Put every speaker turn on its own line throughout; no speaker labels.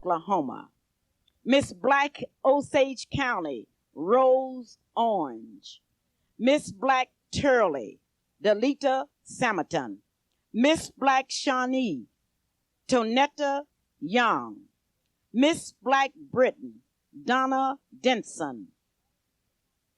Oklahoma. Miss Black, Osage County, Rose Orange. Miss Black Turley, Delita Samaton. Miss Black Shawnee, Tonetta Young. Miss Black Britain, Donna Denson.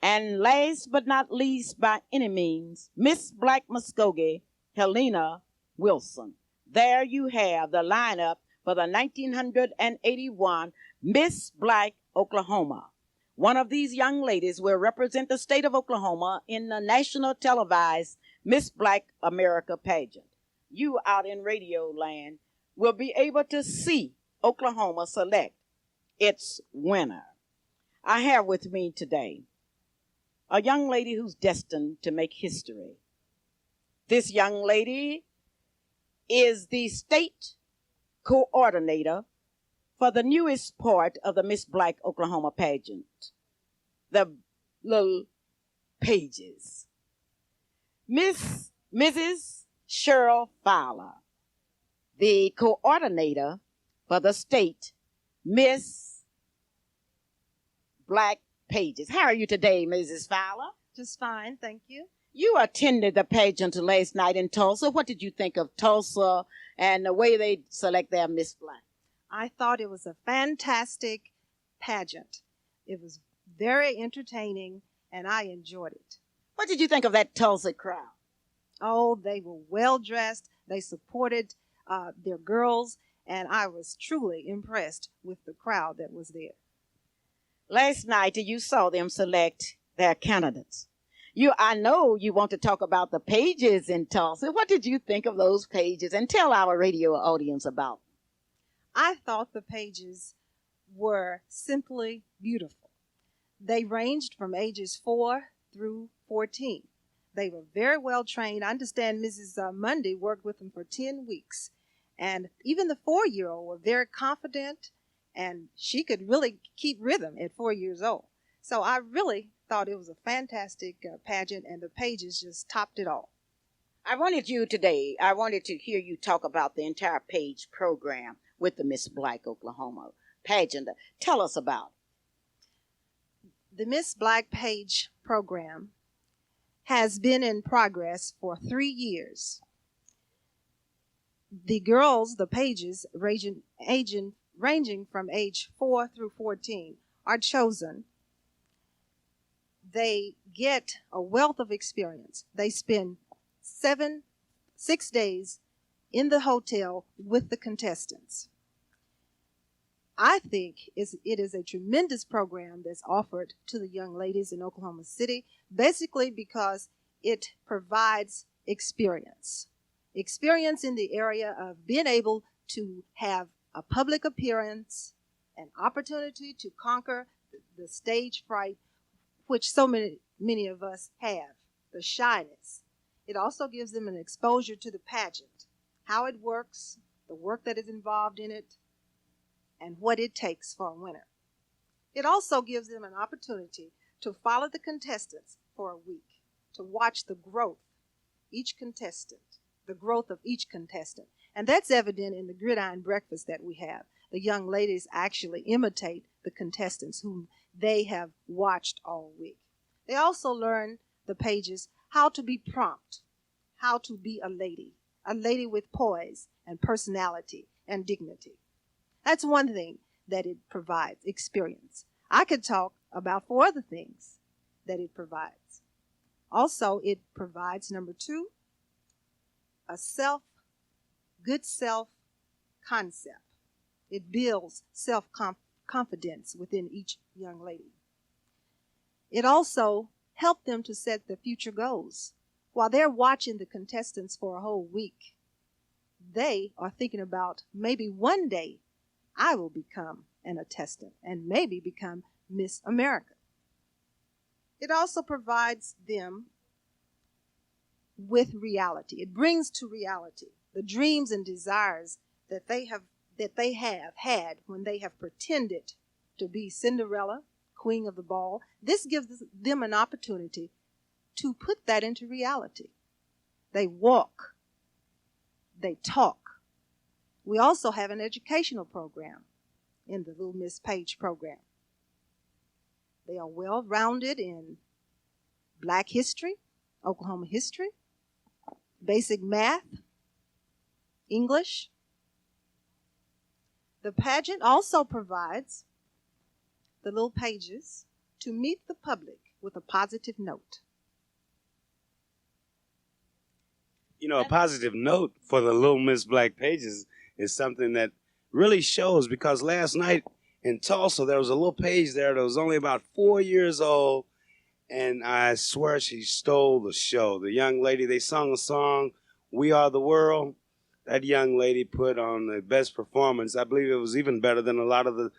And last but not least by any means, Miss Black Muskogee, Helena Wilson. There you have the lineup for the 1981 Miss Black Oklahoma. One of these young ladies will represent the state of Oklahoma in the national televised Miss Black America pageant. You out in radio land will be able to see Oklahoma select its winner. I have with me today a young lady who's destined to make history. This young lady is the state coordinator for the newest part of the Miss Black Oklahoma pageant, the little pages. Mrs. Cheryl Fowler, the coordinator for the state Miss Black pages. How are you today, Mrs. Fowler?
Just fine, thank you.
You attended the pageant last night in Tulsa. What did you think of Tulsa and the way they select their Miss Black?
I thought it was a fantastic pageant. It was very entertaining, and I enjoyed it.
What did you think of that Tulsa crowd?
Oh, they were well dressed. They supported their girls, and I was truly impressed with the crowd that was there.
Last night, you saw them select their candidates. I know you want to talk about the pages in Tulsa. What did you think of those pages? And tell our radio audience about them.
I thought the pages were simply beautiful. They ranged from ages 4 through 14. They were very well trained. I understand Mrs. Mundy worked with them for 10 weeks. And even the 4-year-old were very confident, and she could really keep rhythm at 4 years old. So I really thought it was a fantastic pageant, and the pages just topped it all.
I wanted to hear you talk about the entire page program with the Miss Black Oklahoma pageant. Tell us about it.
The Miss Black page program has been in progress for 3 years. The girls, the pages, ranging from age 4 through 14, are chosen. They get a wealth of experience. They spend 6 days in the hotel with the contestants. I think it is a tremendous program that's offered to the young ladies in Oklahoma City, basically because it provides experience. Experience in the area of being able to have a public appearance, an opportunity to conquer the stage fright, which so many of us have, the shyness. It also gives them an exposure to the pageant, how it works, the work that is involved in it, and what it takes for a winner. It also gives them an opportunity to follow the contestants for a week, to watch the growth of each contestant. And that's evident in the gridiron breakfast that we have. The young ladies actually imitate the contestants whom they have watched all week. They also learn, the pages, how to be prompt, how to be a lady with poise and personality and dignity. That's one thing that it provides, experience. I could talk about 4 other things that it provides. Also, it provides, number 2, a good self-concept. It builds self-confidence within each young lady. It also helped them to set their future goals. While they're watching the contestants for a whole week, they are thinking about maybe one day I will become an attestant and maybe become Miss America. It also provides them with reality. It brings to reality the dreams and desires that they have had when they have pretended to be Cinderella, queen of the ball. This gives them an opportunity to put that into reality. They walk, they talk. We also have an educational program. in the Little Miss Page program. They are well rounded in Black history, Oklahoma history, basic math, English. The pageant also provides the little pages to meet the public with a positive note.
You know, a positive note for the Little Miss Black Pages is something that really shows, because last night in Tulsa, there was a little page there that was only about 4 years old, and I swear she stole the show. The young lady, they sung a song, We Are the World. That young lady put on the best performance. I believe it was even better than a lot of the,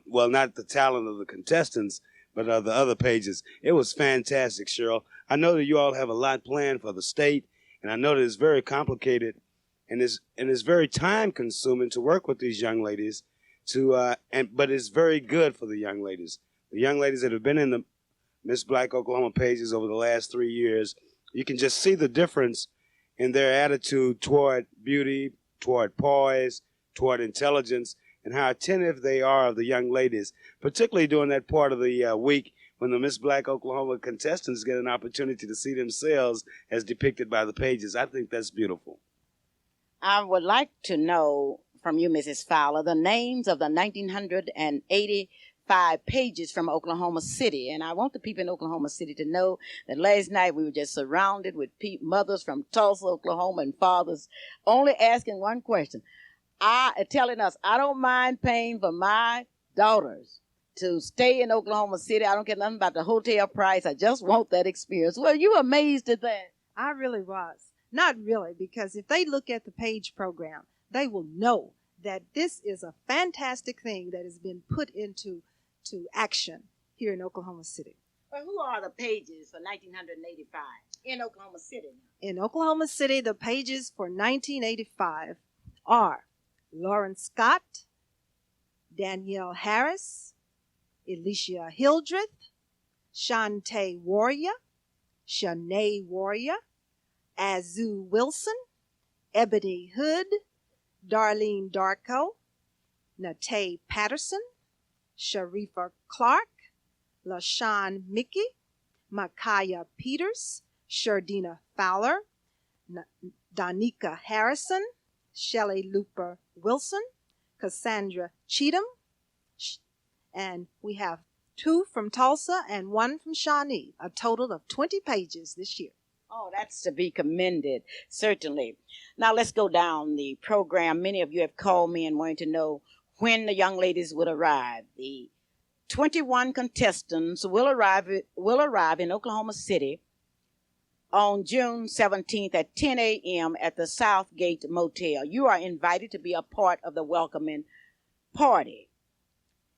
well, not the talent of the contestants, but of the other pages. It was fantastic, Cheryl. I know that you all have a lot planned for the state, and I know that it's very complicated and it's very time consuming to work with these young ladies but it's very good for the young ladies. The young ladies that have been in the Miss Black Oklahoma pages over the last 3 years, you can just see the difference in their attitude toward beauty, toward poise, toward intelligence, and how attentive they are of the young ladies, particularly during that part of the week when the Miss Black Oklahoma contestants get an opportunity to see themselves as depicted by the pages. I think that's beautiful.
I would like to know from you, Mrs. Fowler, the names of the 1985 pages from Oklahoma City. And I want the people in Oklahoma City to know that last night we were just surrounded with mothers from Tulsa, Oklahoma, and fathers only asking one question. Telling us, I don't mind paying for my daughters to stay in Oklahoma City. I don't care nothing about the hotel price. I just want that experience. Were you amazed at that?
I really was. Not really, because if they look at the page program, they will know that this is a fantastic thing that has been put into action here in Oklahoma City.
Well, who are the pages for 1985 in Oklahoma City?
In Oklahoma City, the pages for 1985 are Lauren Scott, Danielle Harris, Alicia Hildreth, Shantae Warrior, Shanae Warrior, Azu Wilson, Ebony Hood, Darlene Darko, Natay Patterson, Sharifa Clark, LaShawn Mickey, Makaya Peters, Shardina Fowler, Danica Harrison, Shelley Luper Wilson, Cassandra Cheatham, and we have 2 from Tulsa and 1 from Shawnee, a total of 20 pages this year.
Oh, that's to be commended, certainly. Now let's go down the program. Many of you have called me and wanted to know when the young ladies would arrive. The 21 contestants will arrive in Oklahoma City on June 17th at 10 a.m. at the Southgate Motel. You are invited to be a part of the welcoming party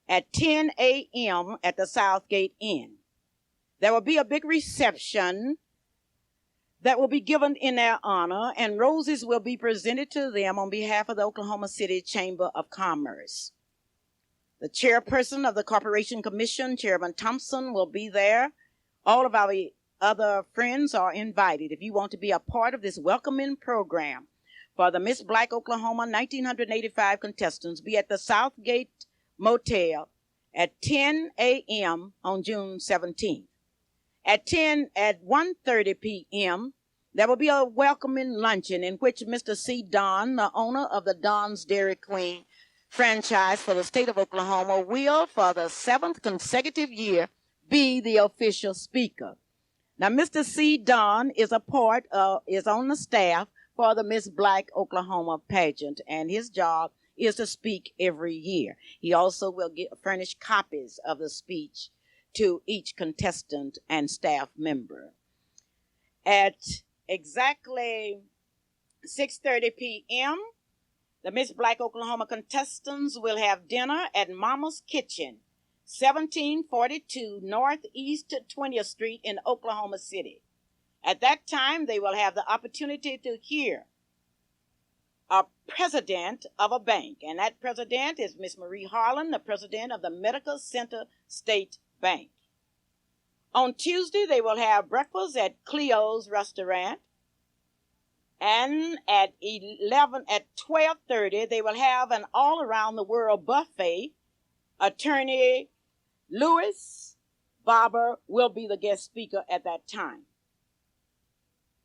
at 10 a.m. at the Southgate Inn. There will be a big reception that will be given in their honor, and roses will be presented to them on behalf of the Oklahoma City Chamber of Commerce. The chairperson of the Corporation Commission, Chairman Thompson, will be there. All of our other friends are invited. If you want to be a part of this welcoming program for the Miss Black Oklahoma 1985 contestants, be at the Southgate Motel at 10 a.m. on June 17th. At 1:30 p.m., there will be a welcoming luncheon in which Mr. C. Don, the owner of the Don's Dairy Queen franchise for the state of Oklahoma, will, for the 7th consecutive year, be the official speaker. Now, Mr. C. Don is on the staff for the Miss Black Oklahoma pageant, and his job is to speak every year. He also will furnish copies of the speech to each contestant and staff member. At exactly 6:30 p.m., the Miss Black Oklahoma contestants will have dinner at Mama's Kitchen, 1742 Northeast 20th Street in Oklahoma City. At that time, they will have the opportunity to hear a president of a bank, and that president is Miss Marie Harlan, the president of the Medical Center State Bank. On Tuesday, they will have breakfast at Cleo's Restaurant. And at 12:30, they will have an all around the world buffet. Attorney Louis Barber will be the guest speaker at that time.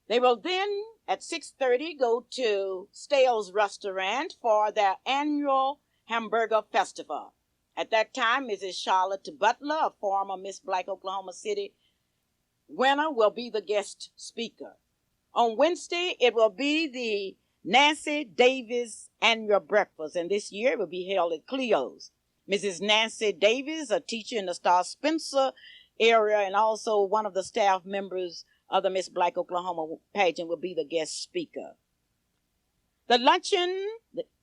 They will then at 6:30 go to Stale's Restaurant for their annual hamburger festival. At that time, Mrs. Charlotte Butler, a former Miss Black Oklahoma City winner, will be the guest speaker. On Wednesday, it will be the Nancy Davis annual breakfast, and this year it will be held at Cleo's. Mrs. Nancy Davis, a teacher in the Star Spencer area and also one of the staff members of the Miss Black Oklahoma pageant, will be the guest speaker. The luncheon,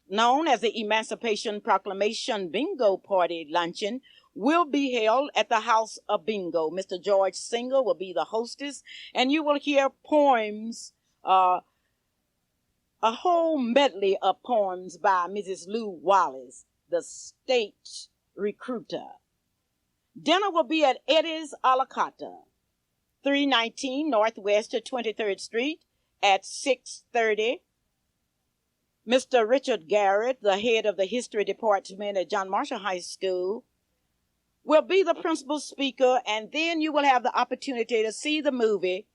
known as the Emancipation Proclamation Bingo Party Luncheon, will be held at the House of Bingo. Mr. George Singer will be the hostess, and you will hear poems, a whole medley of poems by Mrs. Lou Wallace, the state recruiter. Dinner will be at Eddie's a la Carte, 319 Northwest 23rd Street at 6:30. Mr. Richard Garrett, the head of the history department at John Marshall High School, will be the principal speaker, and then you will have the opportunity to see the movie,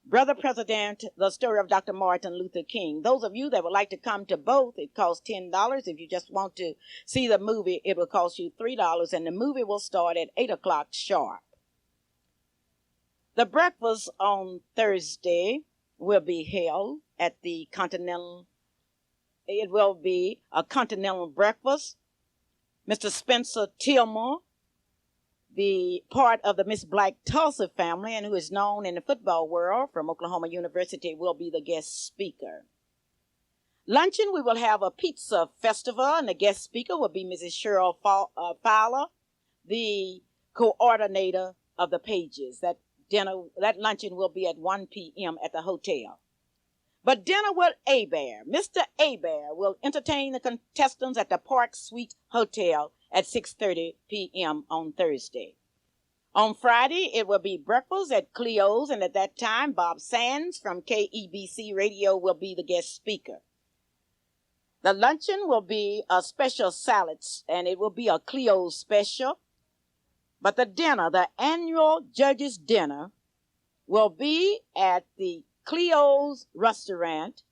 Brother President, the story of Dr. Martin Luther King. Those of you that would like to come to both, it costs $10. If you just want to see the movie, it will cost you $3, and the movie will start at 8 o'clock sharp. The breakfast on Thursday will be held at the Continental. It will be a continental breakfast. Mr. Spencer Tillmore, the part of the Miss Black Tulsa family and who is known in the football world from Oklahoma University, will be the guest speaker. Luncheon, we will have a pizza festival, and the guest speaker will be Mrs. Cheryl Fowler, the coordinator of the pages. That luncheon will be at 1 p.m. at the hotel. But dinner with Abear. Mr. Abear will entertain the contestants at the Park Suite Hotel at 6:30 p.m. on Thursday. On Friday, it will be breakfast at Cleo's, and at that time, Bob Sands from KEBC Radio will be the guest speaker. The luncheon will be a special salads, and it will be a Cleo's special. But the dinner, the annual judges' dinner, will be at the Cleo's Restaurant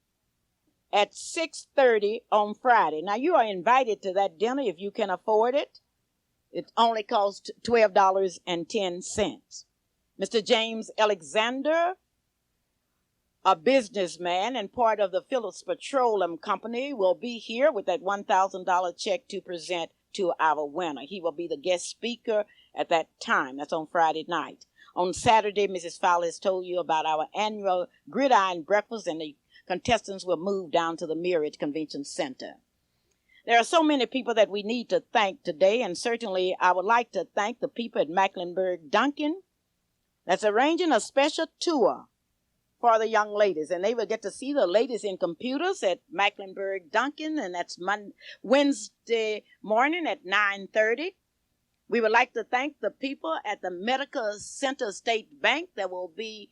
at 6:30 on Friday. Now, you are invited to that dinner if you can afford it. It only costs $12.10. Mr. James Alexander, a businessman and part of the Phillips Petroleum Company, will be here with that $1,000 check to present to our winner. He will be the guest speaker at that time. That's on Friday night. On Saturday, Mrs. Fowler has told you about our annual gridiron breakfast, and the contestants will move down to the Mirage Convention Center. There are so many people that we need to thank today, and certainly I would like to thank the people at Mecklenburg Duncan that's arranging a special tour for the young ladies, and they will get to see the ladies in computers at Mecklenburg Duncan, and that's Wednesday morning at 9:30. We would like to thank the people at the Medical Center State Bank that will be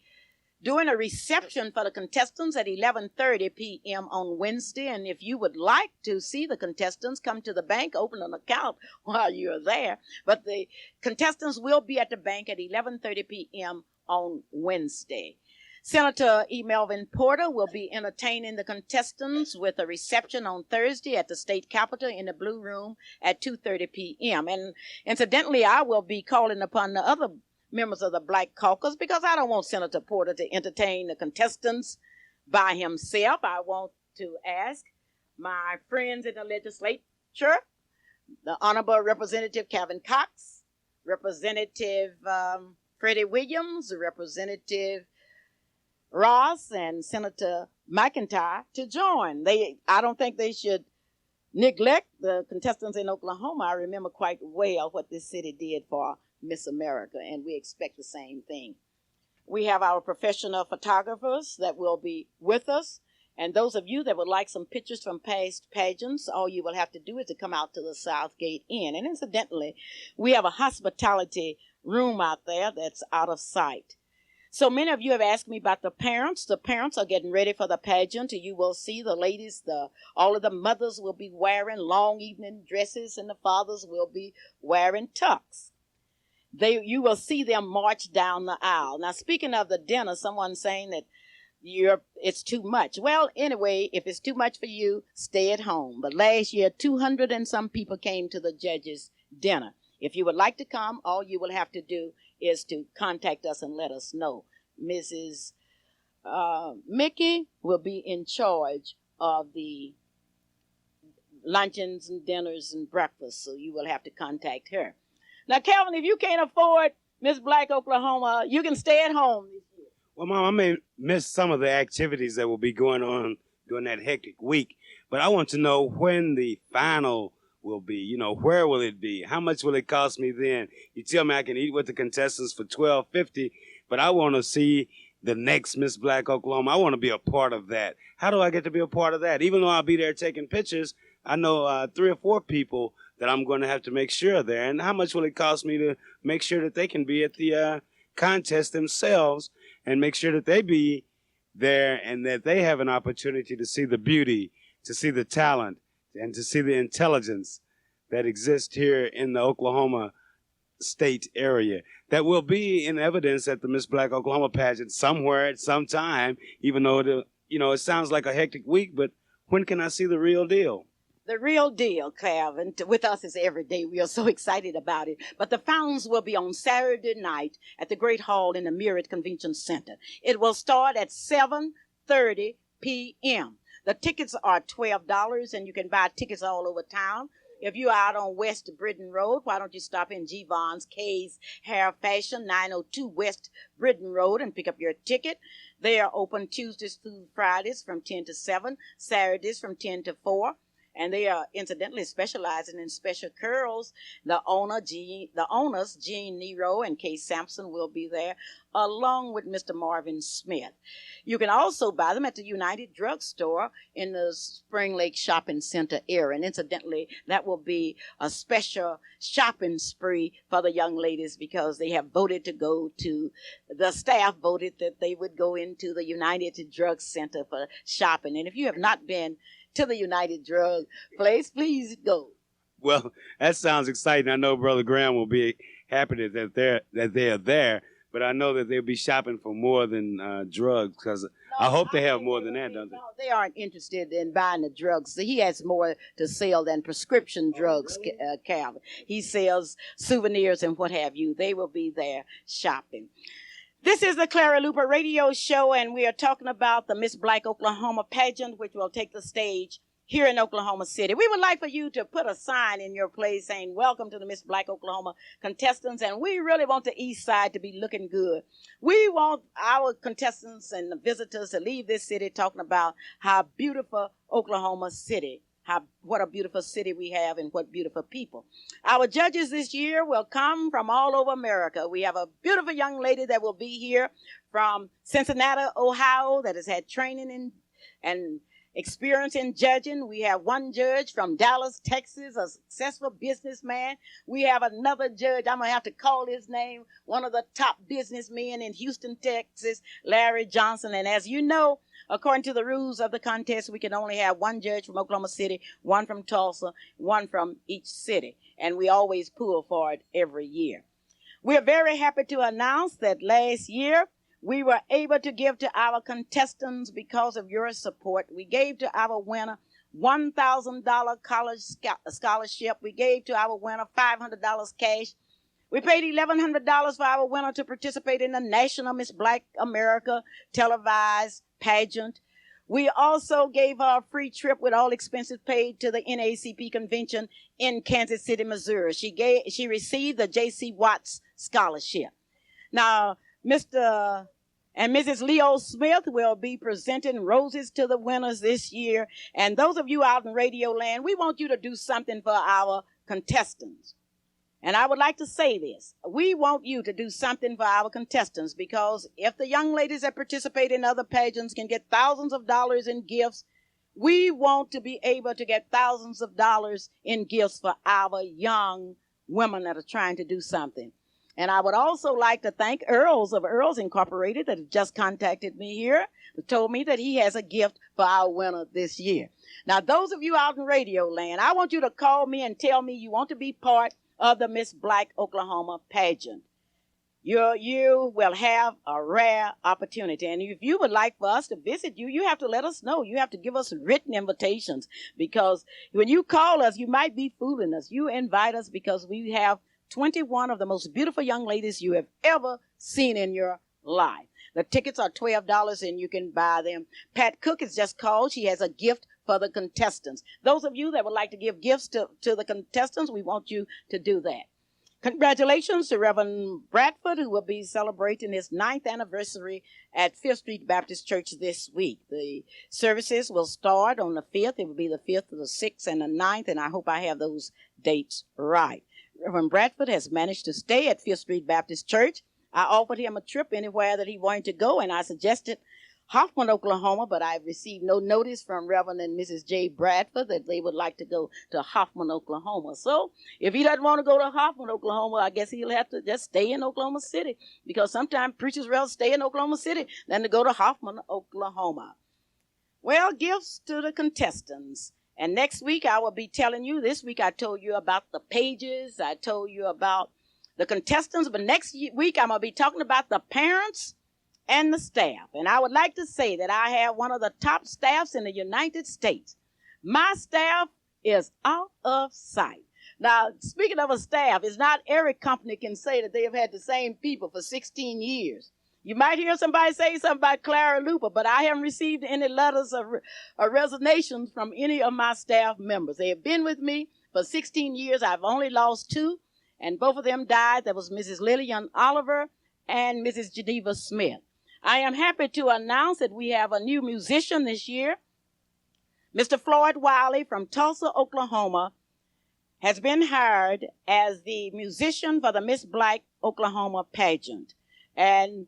doing a reception for the contestants at 11:30 p.m. on Wednesday. And if you would like to see the contestants, come to the bank, open an account while you're there. But the contestants will be at the bank at 11:30 p.m. on Wednesday. Senator E. Melvin Porter will be entertaining the contestants with a reception on Thursday at the state capitol in the Blue Room at 2:30 p.m. And incidentally, I will be calling upon the other members of the Black Caucus, because I don't want Senator Porter to entertain the contestants by himself. I want to ask my friends in the legislature, the Honorable Representative Kevin Cox, Representative Freddie Williams, Representative Ross, and Senator McIntyre to join. I don't think they should neglect the contestants in Oklahoma. I remember quite well what this city did for Miss America, and we expect the same thing. We have our professional photographers that will be with us, and those of you that would like some pictures from past pageants, all you will have to do is to come out to the Southgate Inn. And incidentally, we have a hospitality room out there that's out of sight. So many of you have asked me about the parents. The parents are getting ready for the pageant. You will see the ladies, all of the mothers will be wearing long evening dresses, and the fathers will be wearing tux. You will see them march down the aisle. Now, speaking of the dinner, someone saying that it's too much. Well, anyway, if it's too much for you, stay at home. But last year, 200 and some people came to the judges' dinner. If you would like to come, all you will have to do is to contact us and let us know. Mrs. Mickey will be in charge of the luncheons and dinners and breakfast, so you will have to contact her. Now, Calvin, if you can't afford Miss Black Oklahoma, you can stay at home this year.
Well, Mom, I may miss some of the activities that will be going on during that hectic week, but I want to know when the final will be. You know, where will it be? How much will it cost me then? You tell me I can eat with the contestants for $12.50, but I want to see the next Miss Black Oklahoma. I want to be a part of that. How do I get to be a part of that? Even though I'll be there taking pictures, I know 3 or 4 people that I'm going to have to make sure are there. And how much will it cost me to make sure that they can be at the contest themselves and make sure that they be there and that they have an opportunity to see the beauty, to see the talent, and to see the intelligence that exists here in the Oklahoma State area that will be in evidence at the Miss Black Oklahoma pageant somewhere at some time, even though it sounds like a hectic week, but when can I see the real deal?
The real deal, Calvin, with us is every day. We are so excited about it. But the fountains will be on Saturday night at the Great Hall in the Myriad Convention Center. It will start at 7:30 p.m. The tickets are $12, and you can buy tickets all over town. If you're out on West Britain Road, why don't you stop in G-Von's K's Hair Fashion, 902 West Britain Road, and pick up your ticket. They are open Tuesdays through Fridays from 10 to 7, Saturdays from 10 to 4. And they are incidentally specializing in special curls. The owners, Jean Nero and Kay Sampson, will be there, along with Mr. Marvin Smith. You can also buy them at the United Drug Store in the Spring Lake Shopping Center area. And incidentally, that will be a special shopping spree for the young ladies because they have voted to go to, the staff voted that they would go into the United Drug Center for shopping. And if you have not been to the United Drug place, please go.
Well, that sounds exciting. I know Brother Graham will be happy that they're there, but I know that they'll be shopping for more than drugs because I hope they have more than that, don't they?
No, they aren't interested in buying the drugs. He has more to sell than prescription drugs, Calvin. He sells souvenirs and what have you. They will be there shopping. This is the Clara Luper radio show, and we are talking about the Miss Black Oklahoma pageant, which will take the stage here in Oklahoma City. We would like for you to put a sign in your place saying, welcome to the Miss Black Oklahoma contestants, and we really want the East Side to be looking good. We want our contestants and the visitors to leave this city talking about how beautiful Oklahoma City, what a beautiful city we have and what beautiful people. Our judges this year will come from all over America. We have a beautiful young lady that will be here from Cincinnati, Ohio, that has had training and experience in judging. We have one judge from Dallas, Texas, a successful businessman. We have another judge, I'm going to have to call his name, one of the top businessmen in Houston, Texas, Larry Johnson. And as you know, according to the rules of the contest, we can only have one judge from Oklahoma City, one from Tulsa, one from each city. And we always pull for it every year. We're very happy to announce that last year, we were able to give to our contestants because of your support. We gave to our winner $1,000 college scholarship. We gave to our winner $500 cash. We paid $1,100 for our winner to participate in the National Miss Black America televised pageant. We also gave her a free trip with all expenses paid to the NAACP convention in Kansas City, Missouri. She received the J.C. Watts scholarship. Now, Mr. and Mrs. Leo Smith will be presenting roses to the winners this year. And those of you out in Radio Land, we want you to do something for our contestants. And I would like to say this. We want you to do something for our contestants because if the young ladies that participate in other pageants can get thousands of dollars in gifts, we want to be able to get thousands of dollars in gifts for our young women that are trying to do something. And I would also like to thank Earls of Earls Incorporated that have just contacted me here, who told me that he has a gift for our winner this year. Now, those of you out in radio land, I want you to call me and tell me you want to be part of the Miss Black Oklahoma pageant. You will have a rare opportunity. And if you would like for us to visit you, you have to let us know. You have to give us written invitations, because when you call us, you might be fooling us. You invite us because we have 21 of the most beautiful young ladies you have ever seen in your life. The tickets are $12 and you can buy them. Pat Cook has just called. She has a gift for the contestants. Those of you that would like to give gifts to the contestants, we want you to do that. Congratulations to Reverend Bradford, who will be celebrating his 9th anniversary at Fifth Street Baptist Church this week. The services will start on the 5th. It will be the 5th, the 6th, and the 9th, and I hope I have those dates right. Reverend Bradford has managed to stay at Fifth Street Baptist Church. I offered him a trip anywhere that he wanted to go, and I suggested Hoffman, Oklahoma, but I received no notice from Reverend and Mrs. J. Bradford that they would like to go to Hoffman, Oklahoma. So if he doesn't want to go to Hoffman, Oklahoma, I guess he'll have to just stay in Oklahoma City, because sometimes preachers rather stay in Oklahoma City than to go to Hoffman, Oklahoma. Well, gifts to the contestants. And next week I will be telling you, this week I told you about the pages, I told you about the contestants, but next week I'm going to be talking about the parents and the staff. And I would like to say that I have one of the top staffs in the United States. My staff is out of sight. Now, speaking of a staff, it's not every company can say that they have had the same people for 16 years. You might hear somebody say something about Clara Luper, but I haven't received any letters of resignations from any of my staff members. They have been with me for 16 years. I've only lost 2, and both of them died. That was Mrs. Lillian Oliver and Mrs. Geneva Smith. I am happy to announce that we have a new musician this year. Mr. Floyd Wiley from Tulsa, Oklahoma, has been hired as the musician for the Miss Black Oklahoma pageant. And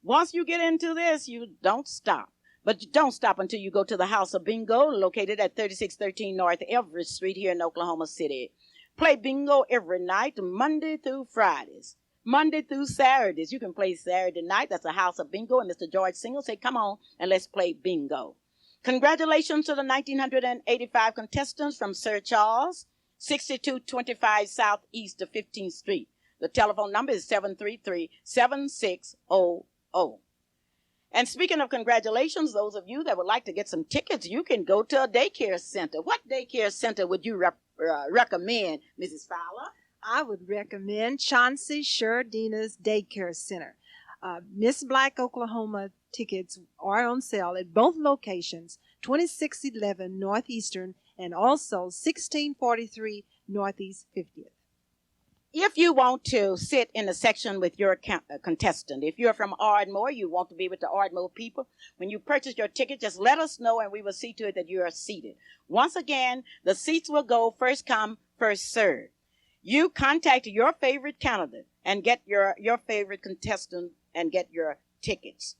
once you get into this, you don't stop. But you don't stop until you go to the House of Bingo, located at 3613 North Everett Street here in Oklahoma City. Play bingo every night, Monday through Fridays. Monday through Saturdays. You can play Saturday night. That's a House of Bingo. And Mr. George Single say, come on and let's play bingo. Congratulations to the 1985 contestants from Sir Charles, 6225 Southeast of 15th Street. The telephone number is 733-7600. And speaking of congratulations, those of you that would like to get some tickets, you can go to a daycare center. What daycare center would you recommend, Mrs. Fowler?
I would recommend Chauncey Sherdina's Daycare Center. Miss Black Oklahoma tickets are on sale at both locations, 2611 Northeastern and also 1643 Northeast 50th.
If you want to sit in a section with your contestant, if you're from Ardmore, you want to be with the Ardmore people, when you purchase your ticket, just let us know and we will see to it that you are seated. Once again, the seats will go first come, first served. You contact your favorite candidate and get your favorite contestant and get your tickets.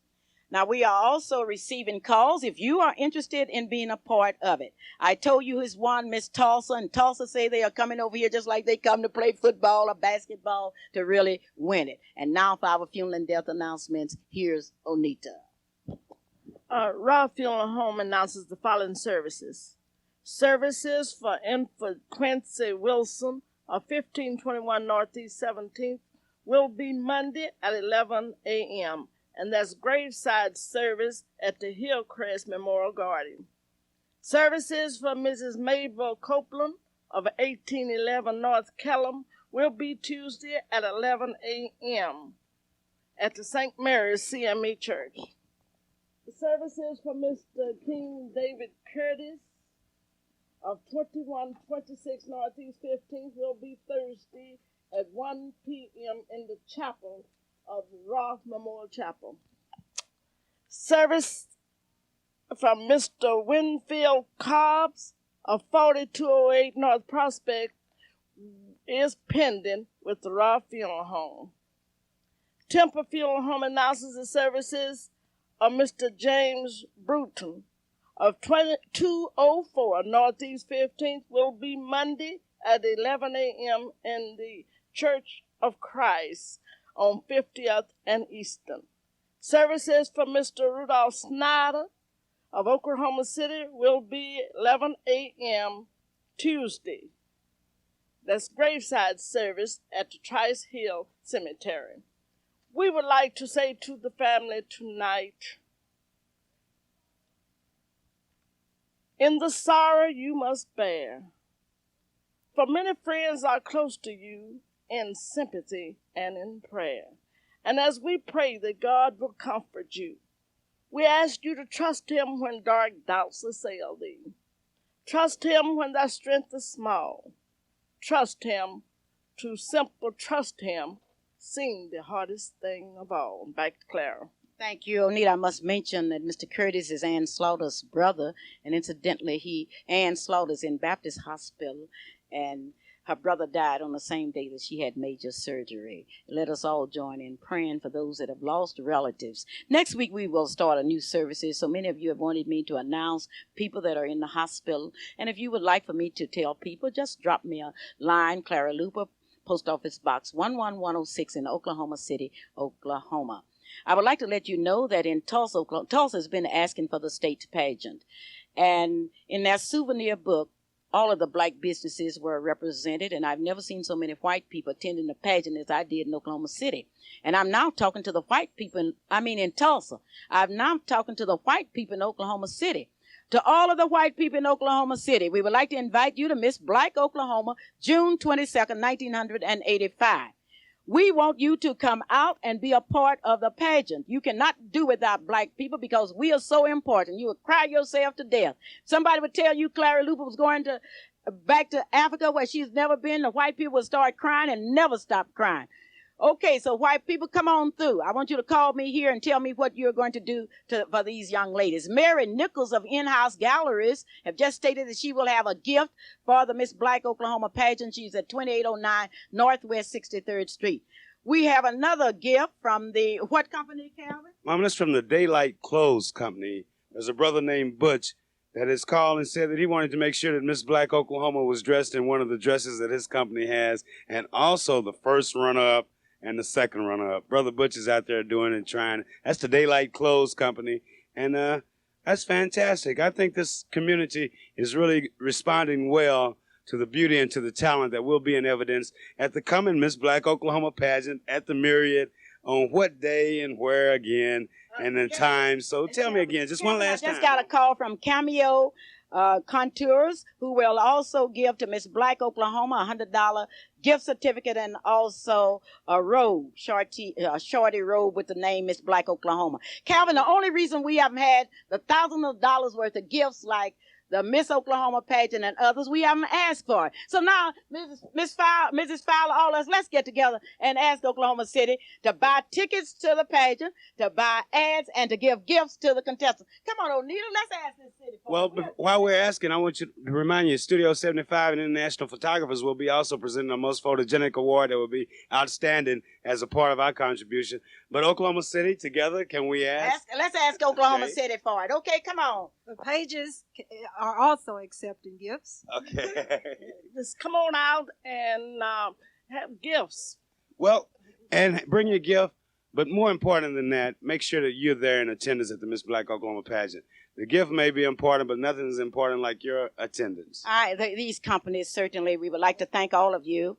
Now, we are also receiving calls if you are interested in being a part of it. I told you his one, Miss Tulsa, and Tulsa say they are coming over here just like they come to play football or basketball to really win it. And now for our funeral and death announcements, here's Onita.
Raw Funeral Home announces the following services. Services for infant Quincy Wilson of 1521 Northeast 17th will be Monday at 11 a.m., and that's graveside service at the Hillcrest Memorial Garden. Services for Mrs. Mabel Copeland of 1811 North Kellum will be Tuesday at 11 a.m. at the St. Mary's CME Church. The services for Mr. King David Curtis of 2126 Northeast 15th will be Thursday at 1 p.m. in the chapel of Roth Memorial Chapel. Service from Mr. Winfield Cobbs of 4208 North Prospect is pending with the Roth Funeral Home. Temple Funeral Home announces the services of Mr. James Bruton of 2204 Northeast 15th will be Monday at 11 a.m. in the church of Christ on 50th and Eastern. Services for Mr. Rudolph Snyder of Oklahoma City will be 11 a.m. Tuesday. That's graveside service at the Trice Hill Cemetery. We would like to say to the family tonight, in the sorrow you must bear, for many friends are close to you in sympathy and in prayer. And as we pray that God will comfort you, we ask you to trust him when dark doubts assail thee. Trust him when thy strength is small. Trust him, to simple trust him, seem the hardest thing of all. Back to Clara.
Thank you, Onita. I must mention that Mr. Curtis is Ann Slaughter's brother, and incidentally, Ann Slaughter's in Baptist Hospital, and her brother died on the same day that she had major surgery. Let us all join in praying for those that have lost relatives. Next week, we will start a new services. So many of you have wanted me to announce people that are in the hospital. And if you would like for me to tell people, just drop me a line, Clara Luper, Post Office Box 11106 in Oklahoma City, Oklahoma. I would like to let you know that in Tulsa, Oklahoma, Tulsa has been asking for the state pageant. And in that souvenir book, all of the black businesses were represented, and I've never seen so many white people attending the pageant as I did in Oklahoma City. And I'm now talking to the white people, in Tulsa. I'm now talking to the white people in Oklahoma City. To all of the white people in Oklahoma City, we would like to invite you to Miss Black, Oklahoma, June 22nd, 1985. We want you to come out and be a part of the pageant. You cannot do without black people because we are so important. You would cry yourself to death. Somebody would tell you Clara Luper was going back to Africa where she's never been. The white people would start crying and never stop crying. Okay, so white people, come on through. I want you to call me here and tell me what you're going to do for these young ladies. Mary Nichols of In-House Galleries have just stated that she will have a gift for the Miss Black Oklahoma pageant. She's at 2809 Northwest 63rd Street. We have another gift from what company, Calvin?
Mom, that's from the Daylight Clothes Company. There's a brother named Butch that has called and said that he wanted to make sure that Miss Black Oklahoma was dressed in one of the dresses that his company has, and also the first runner-up and the second runner-up. Brother Butch is out there doing and trying. That's the Daylight Clothes Company, and that's fantastic. I think this community is really responding well to the beauty and to the talent that will be in evidence at the coming Miss Black Oklahoma pageant at the Myriad on what day and where again and the time. So tell me again, just one last time.
I just got a call from Cameo Contours, who will also give to Miss Black Oklahoma a $100 gift certificate and also a robe, shorty robe with the name Miss Black Oklahoma. Calvin, the only reason we haven't had the thousands of dollars worth of gifts like the Miss Oklahoma pageant and others, we haven't asked for it. So now, Mrs. Fowler, all of us, let's get together and ask Oklahoma City to buy tickets to the pageant, to buy ads, and to give gifts to the contestants. Come on, Onita, let's ask this city.
Well, while we're asking, I want you to remind you, Studio 75 and International Photographers will be also presenting a Most Photogenic Award that will be outstanding as a part of our contribution. But Oklahoma City, together, can we ask?
Let's ask Oklahoma City for it. Okay, come on.
The pages are also accepting gifts.
Okay.
Just come on out and have gifts.
Well, and bring your gift, but more important than that, make sure that you're there in attendance at the Miss Black Oklahoma pageant. The gift may be important, but nothing is important like your attendance.
These companies, certainly, we would like to thank all of you.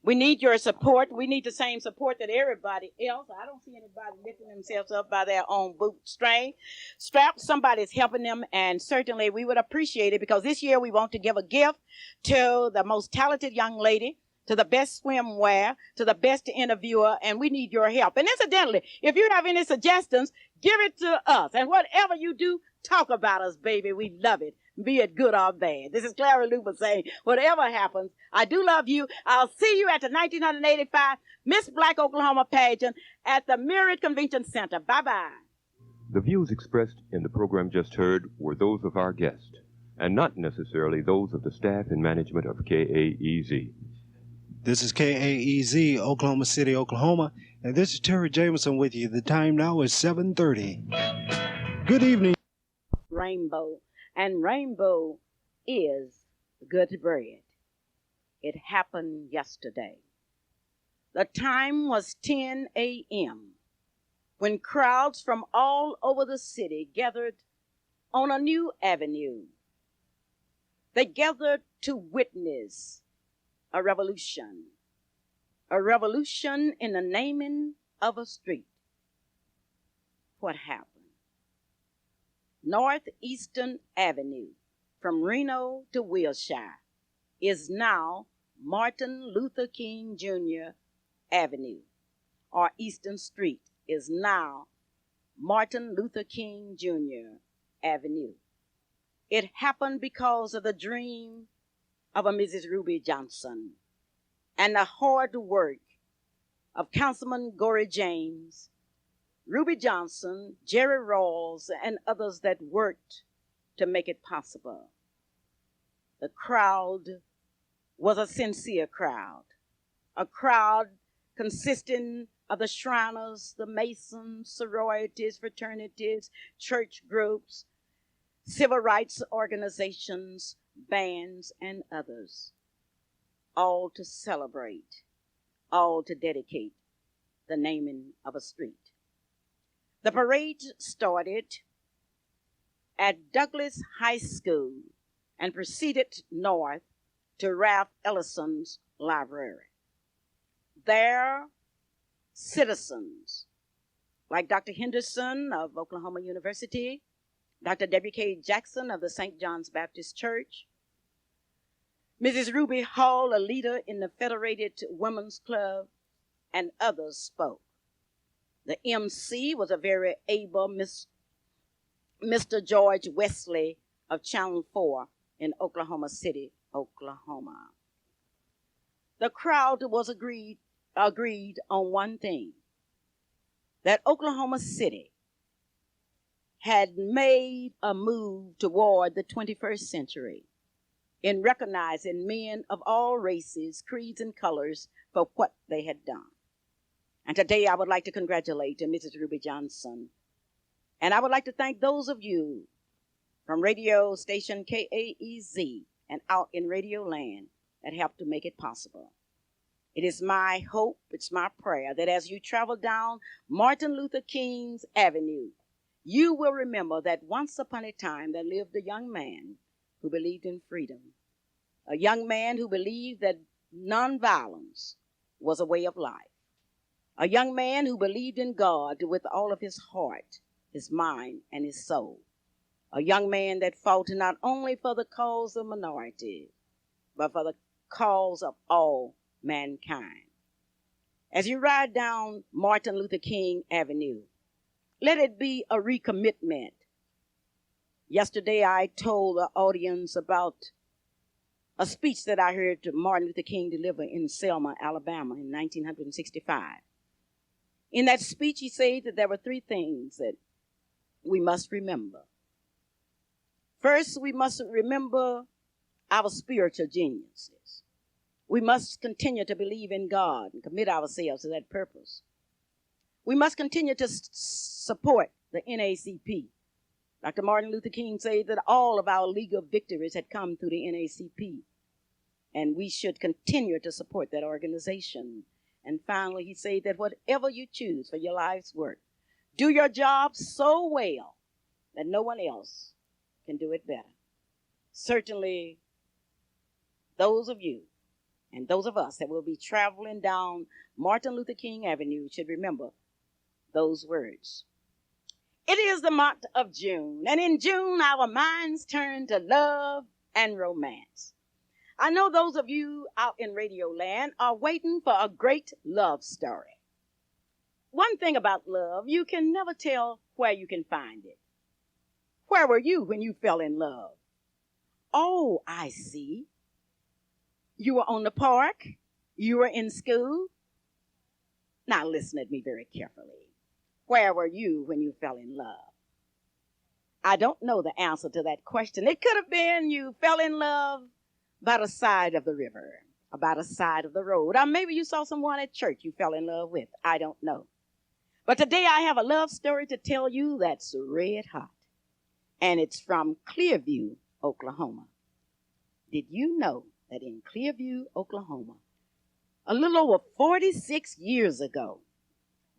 We need your support. We need the same support that everybody else. I don't see anybody lifting themselves up by their own strap. Somebody's helping them, and certainly we would appreciate it because this year we want to give a gift to the most talented young lady, to the best swimwear, to the best interviewer, and we need your help. And incidentally, if you have any suggestions, give it to us. And whatever you do, talk about us, baby. We love it, be it good or bad. This is Clara Luper saying, whatever happens, I do love you. I'll see you at the 1985 Miss Black Oklahoma pageant at the Myriad Convention Center. Bye-bye.
The views expressed in the program just heard were those of our guest, and not necessarily those of the staff and management of KAEZ.
This is KAEZ, Oklahoma City, Oklahoma, and this is Terry Jameson with you. The time now is 7:30. Good evening.
Rainbow, and rainbow is good bread. It happened yesterday. The time was 10 a.m. when crowds from all over the city gathered on a new avenue. They gathered to witness a revolution in the naming of a street. What happened? Northeastern Avenue from Reno to Wilshire is now Martin Luther King Jr. Avenue, or Eastern Street is now Martin Luther King Jr. Avenue. It happened because of the dream of a Mrs. Ruby Johnson and the hard work of Councilman Gorey James, Ruby Johnson, Jerry Rawls, and others that worked to make it possible. The crowd was a sincere crowd, a crowd consisting of the Shriners, the Masons, sororities, fraternities, church groups, civil rights organizations, bands, and others, all to celebrate, all to dedicate the naming of a street. The parade started at Douglas High School and proceeded north to Ralph Ellison's library. There, citizens like Dr. Henderson of Oklahoma University, Dr. W.K. Jackson of the St. John's Baptist Church, Mrs. Ruby Hall, a leader in the Federated Women's Club, and others spoke. The MC was a very able Mr. George Wesley of Channel 4 in Oklahoma City, Oklahoma. The crowd was agreed on one thing, that Oklahoma City had made a move toward the 21st century in recognizing men of all races, creeds, and colors for what they had done. And today I would like to congratulate Mrs. Ruby Johnson. And I would like to thank those of you from radio station KAEZ and out in Radio Land that helped to make it possible. It is my hope, it's my prayer that as you travel down Martin Luther King's Avenue, you will remember that once upon a time there lived a young man who believed in freedom, a young man who believed that nonviolence was a way of life, a young man who believed in God with all of his heart, his mind, and his soul, a young man that fought not only for the cause of minorities, but for the cause of all mankind. As you ride down Martin Luther King Avenue, let it be a recommitment. Yesterday I told the audience about a speech that I heard Martin Luther King deliver in Selma, Alabama in 1965. In that speech he said that there were three things that we must remember. First, we must remember our spiritual geniuses. We must continue to believe in God and commit ourselves to that purpose. We must continue to support the NAACP. Dr. Martin Luther King said that all of our legal victories had come through the NAACP, and we should continue to support that organization. And finally, he said that whatever you choose for your life's work, do your job so well that no one else can do it better. Certainly, those of you and those of us that will be traveling down Martin Luther King Avenue should remember those words. It is the month of June, and in June our minds turn to love and romance. I know those of you out in Radio Land are waiting for a great love story. One thing about love, you can never tell where you can find it. Where were you when you fell in love? Oh, I see. You were on the park. You were in school. Now listen at me very carefully. Where were you when you fell in love? I don't know the answer to that question. It could have been you fell in love by the side of the river, or by the side of the road, or maybe you saw someone at church you fell in love with. I don't know. But today I have a love story to tell you that's red hot, and it's from Clearview, Oklahoma. Did you know that in Clearview, Oklahoma, a little over 46 years ago,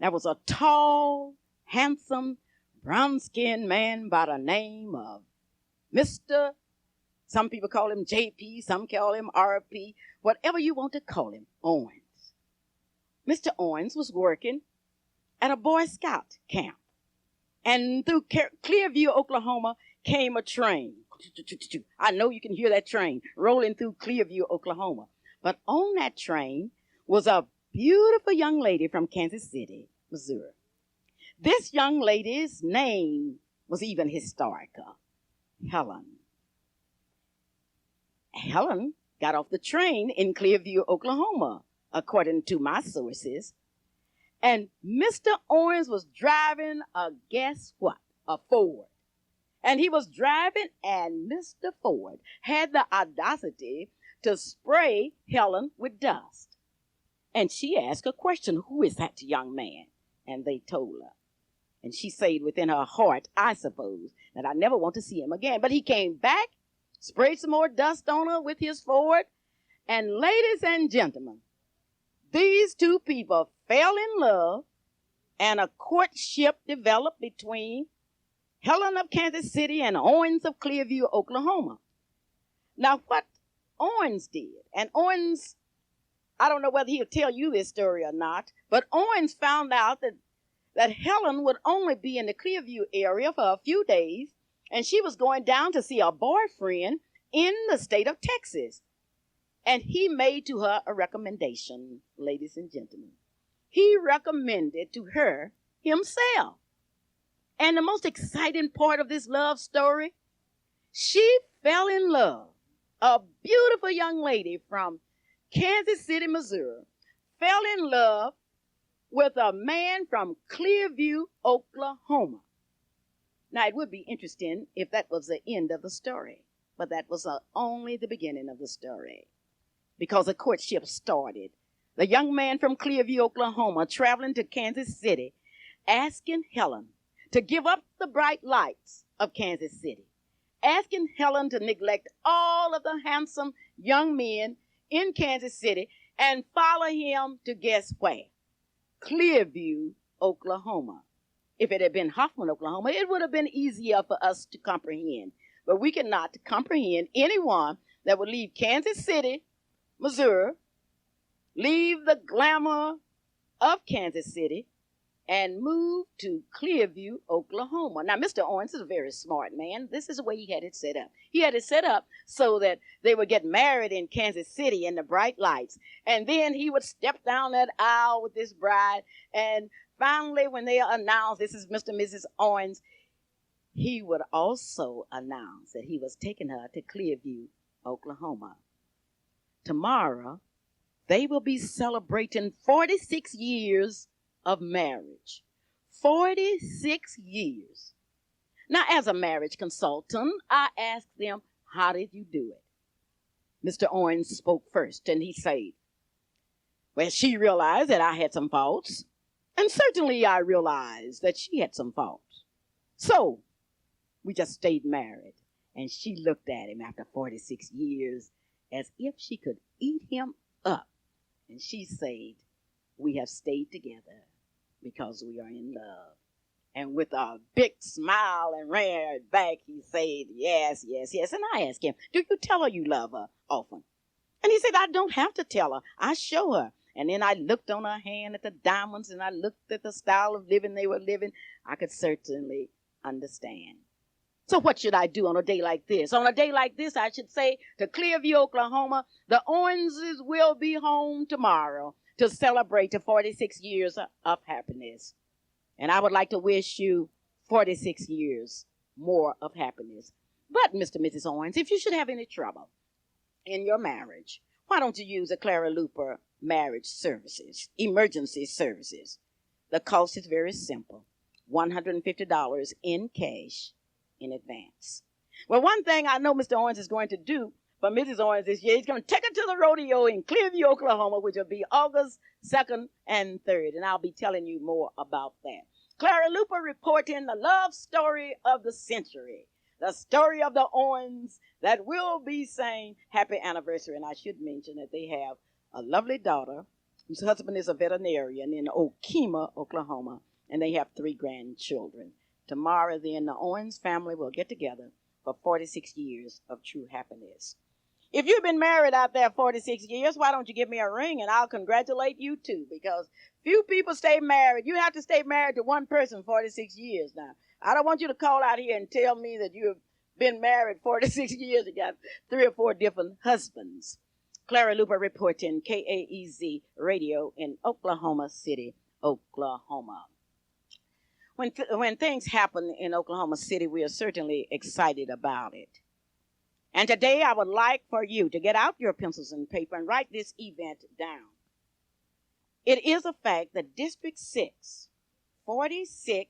there was a tall, handsome, brown-skinned man by the name of Mr. Some people call him JP, some call him RP, whatever you want to call him, Owens. Mr. Owens was working at a Boy Scout camp. And through Clearview, Oklahoma, came a train. I know you can hear that train rolling through Clearview, Oklahoma. But on that train was a beautiful young lady from Kansas City, Missouri. This young lady's name was even historical, Helen. Helen got off the train in Clearview, Oklahoma, according to my sources. And Mr. Owens was driving guess what? A Ford. And he was driving, and Mr. Ford had the audacity to spray Helen with dust. And she asked a question, who is that young man? And they told her. And she said within her heart, I suppose, that I never want to see him again. But he came back, sprayed some more dust on her with his Ford. And ladies and gentlemen, these two people fell in love, and a courtship developed between Helen of Kansas City and Owens of Clearview, Oklahoma. Now, what Owens did, and Owens, I don't know whether he'll tell you this story or not, but Owens found out that Helen would only be in the Clearview area for a few days, and she was going down to see a boyfriend in the state of Texas. And he made to her a recommendation, ladies and gentlemen. He recommended to her himself. And the most exciting part of this love story, she fell in love. A beautiful young lady from Kansas City, Missouri, fell in love with a man from Clearview, Oklahoma. Now, it would be interesting if that was the end of the story, but that was only the beginning of the story. Because a courtship started. The young man from Clearview, Oklahoma, traveling to Kansas City, asking Helen to give up the bright lights of Kansas City, asking Helen to neglect all of the handsome young men in Kansas City and follow him to guess where? Clearview, Oklahoma. If it had been Hoffman, Oklahoma, it would have been easier for us to comprehend. But we cannot comprehend anyone that would leave Kansas City, Missouri, leave the glamour of Kansas City, and move to Clearview, Oklahoma. Now, Mr. Owens is a very smart man. This is the way he had it set up. He had it set up so that they would get married in Kansas City in the bright lights. And then he would step down that aisle with this bride. And finally, when they announced this is Mr. and Mrs. Owens, he would also announce that he was taking her to Clearview, Oklahoma. Tomorrow, they will be celebrating 46 years of marriage. 46 years. Now, as a marriage consultant, I asked them, how did you do it? Mr. Owens spoke first, and he said, well, she realized that I had some faults, and certainly I realized that she had some faults. So, we just stayed married, and she looked at him after 46 years as if she could eat him up. And she said, we have stayed together because we are in love. And with a big smile and ran back, he said, yes, yes, yes. And I asked him, do you tell her you love her often? And he said, I don't have to tell her. I show her. And then I looked on her hand at the diamonds, and I looked at the style of living they were living. I could certainly understand. So what should I do on a day like this? On a day like this, I should say to Clearview, Oklahoma, the Owenses will be home tomorrow to celebrate the 46 years of happiness. And I would like to wish you 46 years more of happiness. But, Mr. and Mrs. Owens, if you should have any trouble in your marriage, why don't you use the Clara Luper marriage services, emergency services? The cost is very simple, $150 in cash in advance. Well, one thing I know Mr. Owens is going to do for Mrs. Owens this year, he's going to take her to the rodeo in Clearview, Oklahoma, which will be August 2nd and 3rd, and I'll be telling you more about that. Clara Luper reporting the love story of the century, the story of the Owens that will be saying happy anniversary. And I should mention that they have a lovely daughter whose husband is a veterinarian in Okemah, Oklahoma, and they have 3 grandchildren. Tomorrow, then, the Owens family will get together for 46 years of true happiness. If you've been married out there 46 years, why don't you give me a ring and I'll congratulate you too, because few people stay married. You have to stay married to one person 46 years now. I don't want you to call out here and tell me that you've been married 46 years. You got 3 or 4 different husbands. Clara Luper reporting, KAEZ Radio in Oklahoma City, Oklahoma. When things happen in Oklahoma City, we are certainly excited about it. And today I would like for you to get out your pencils and paper and write this event down. It is a fact that District 6, 45th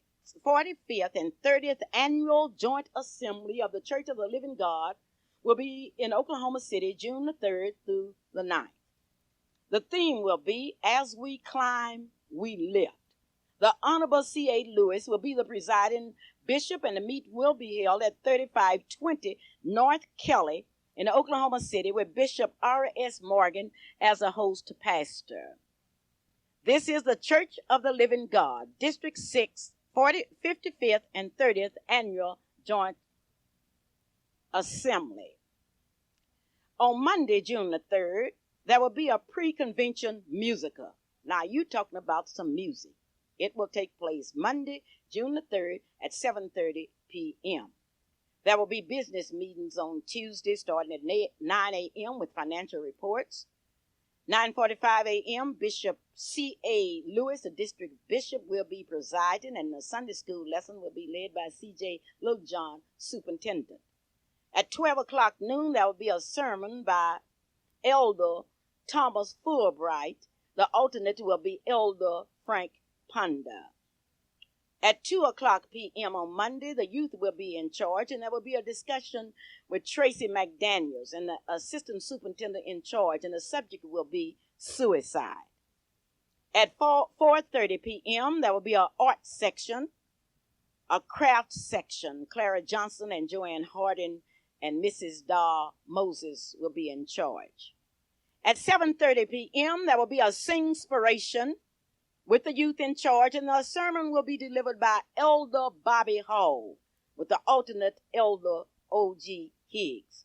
and 30th Annual Joint Assembly of the Church of the Living God will be in Oklahoma City June the 3rd through the 9th. The theme will be, As We Climb, We Lift. The Honorable C.A. Lewis will be the presiding bishop, and the meeting will be held at 3520 North Kelly in Oklahoma City with Bishop R.S. Morgan as a host pastor. This is the Church of the Living God, District 6, 55th and 30th Annual Joint Assembly. On Monday, June the 3rd, there will be a pre-convention musical. Now, you talking about some music. It will take place Monday, June the 3rd at 7:30 p.m. There will be business meetings on Tuesday starting at 9 a.m. with financial reports. 9:45 a.m., Bishop C.A. Lewis, the district bishop, will be presiding, and the Sunday school lesson will be led by C.J. Littlejohn, superintendent. At 12 o'clock noon, there will be a sermon by Elder Thomas Fulbright. The alternate will be Elder Frank Ponder. At 2 o'clock p.m. on Monday, the youth will be in charge, and there will be a discussion with Tracy McDaniels and the assistant superintendent in charge, and the subject will be suicide. At 4:30 p.m., there will be an art section, a craft section. Clara Johnson and Joanne Harding and Mrs. Dar Moses will be in charge. At 7:30 p.m., there will be a sing-spiration with the youth in charge, and the sermon will be delivered by Elder Bobby Hall with the alternate Elder O.G. Higgs.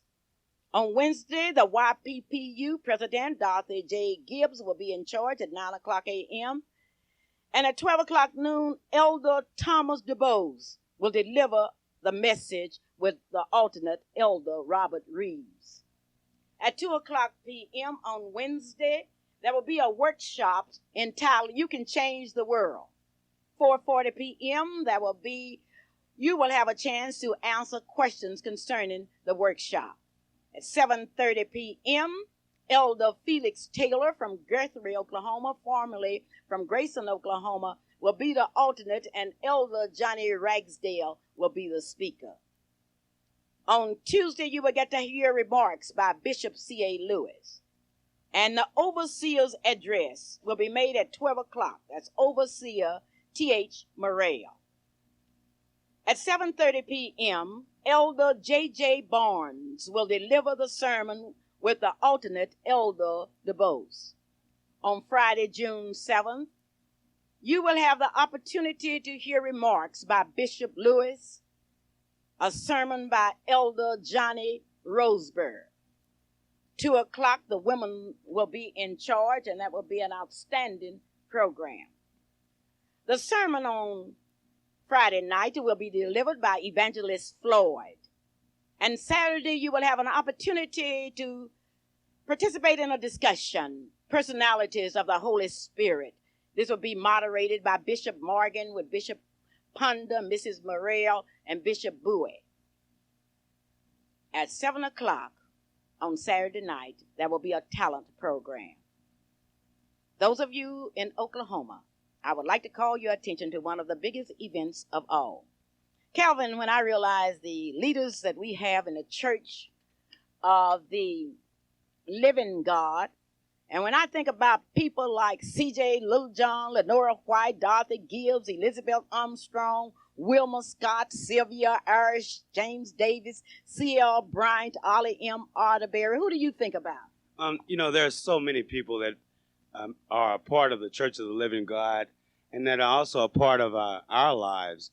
On Wednesday, the YPPU president, Dorothy J. Gibbs, will be in charge at 9 o'clock a.m. And at 12 o'clock noon, Elder Thomas DuBose will deliver the message with the alternate Elder Robert Reeves. At 2 o'clock p.m. on Wednesday, there will be a workshop entitled You Can Change the World. 4:40 p.m. You will have a chance to answer questions concerning the workshop. At 7:30 p.m., Elder Felix Taylor from Guthrie, Oklahoma, formerly from Grayson, Oklahoma, will be the alternate, and Elder Johnny Ragsdale will be the speaker. On Tuesday, you will get to hear remarks by Bishop C.A. Lewis. And the overseer's address will be made at 12 o'clock. That's Overseer T.H. Morrell. At 7:30 p.m., Elder J.J. Barnes will deliver the sermon with the alternate Elder DuBose. On Friday, June 7th, you will have the opportunity to hear remarks by Bishop Lewis, a sermon by Elder Johnny Roseberg. 2 o'clock, the women will be in charge, and that will be an outstanding program. The sermon on Friday night will be delivered by Evangelist Floyd. And Saturday, you will have an opportunity to participate in a discussion, Personalities of the Holy Spirit. This will be moderated by Bishop Morgan with Bishop Ponder, Mrs. Morrell, and Bishop Bowie. At 7 o'clock, on Saturday night, there will be a talent program. Those of you in Oklahoma, I would like to call your attention to one of the biggest events of all. Calvin, when I realized the leaders that we have in the Church of the Living God, and when I think about people like C.J. Littlejohn, Lenora White, Dorothy Gibbs, Elizabeth Armstrong, Wilma Scott, Sylvia Irish, James Davis, C.L. Bryant, Ollie M. Arterberry. Who do you think about?
There are so many people that are a part of the Church of the Living God, and that are also a part of our lives,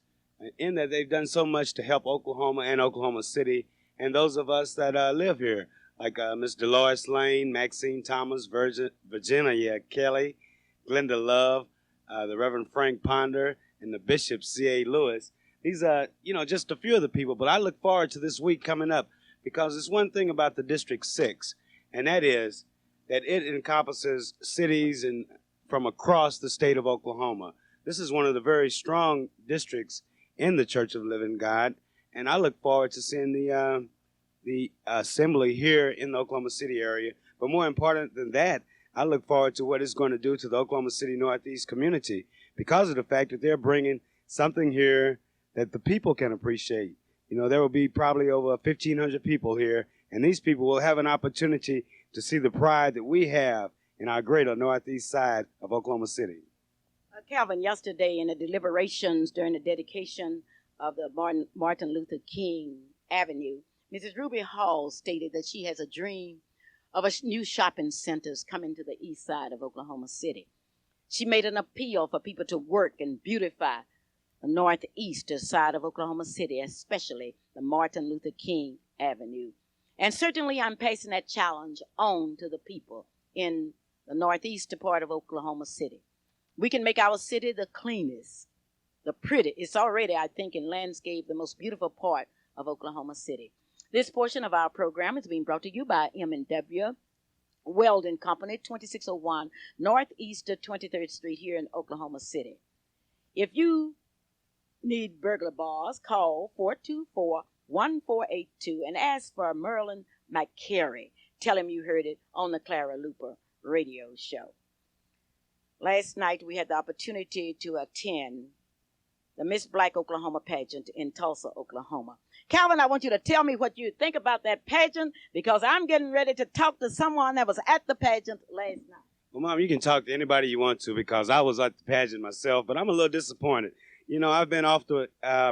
in that they've done so much to help Oklahoma and Oklahoma City, and those of us that live here, like Miss Dolores Lane, Maxine Thomas, Virginia Kelly, Glenda Love, the Reverend Frank Ponder, and the Bishop C.A. Lewis. These are, just a few of the people, but I look forward to this week coming up because there's one thing about the District 6, and that is that it encompasses cities and from across the state of Oklahoma. This is one of the very strong districts in the Church of the Living God, and I look forward to seeing the assembly here in the Oklahoma City area. But more important than that, I look forward to what it's going to do to the Oklahoma City Northeast community because of the fact that they're bringing something here that the people can appreciate. There will be probably over 1,500 people here, and these people will have an opportunity to see the pride that we have in our greater northeast side of Oklahoma City.
Calvin, yesterday in the deliberations during the dedication of the Martin Luther King Avenue, Mrs. Ruby Hall stated that she has a dream of a new shopping centers coming to the east side of Oklahoma City. She made an appeal for people to work and beautify the northeast side of Oklahoma City, especially the Martin Luther King Avenue. And certainly I'm passing that challenge on to the people in the northeast part of Oklahoma City. We can make our city the cleanest, the pretty. It's already, I think, in landscape, the most beautiful part of Oklahoma City. This portion of our program is being brought to you by M&W Welding Company, 2601 Northeast 23rd Street here in Oklahoma City. If you need burglar bars, call 424-1482 and ask for Merlin McCary. Tell him you heard it on the Clara Luper radio show. Last night we had the opportunity to attend the Miss Black Oklahoma pageant in Tulsa, Oklahoma. Calvin, I want you to tell me what you think about that pageant because I'm getting ready to talk to someone that was at the pageant last night.
Well, Mom, you can talk to anybody you want to because I was at the pageant myself, but I'm a little disappointed. I've been off the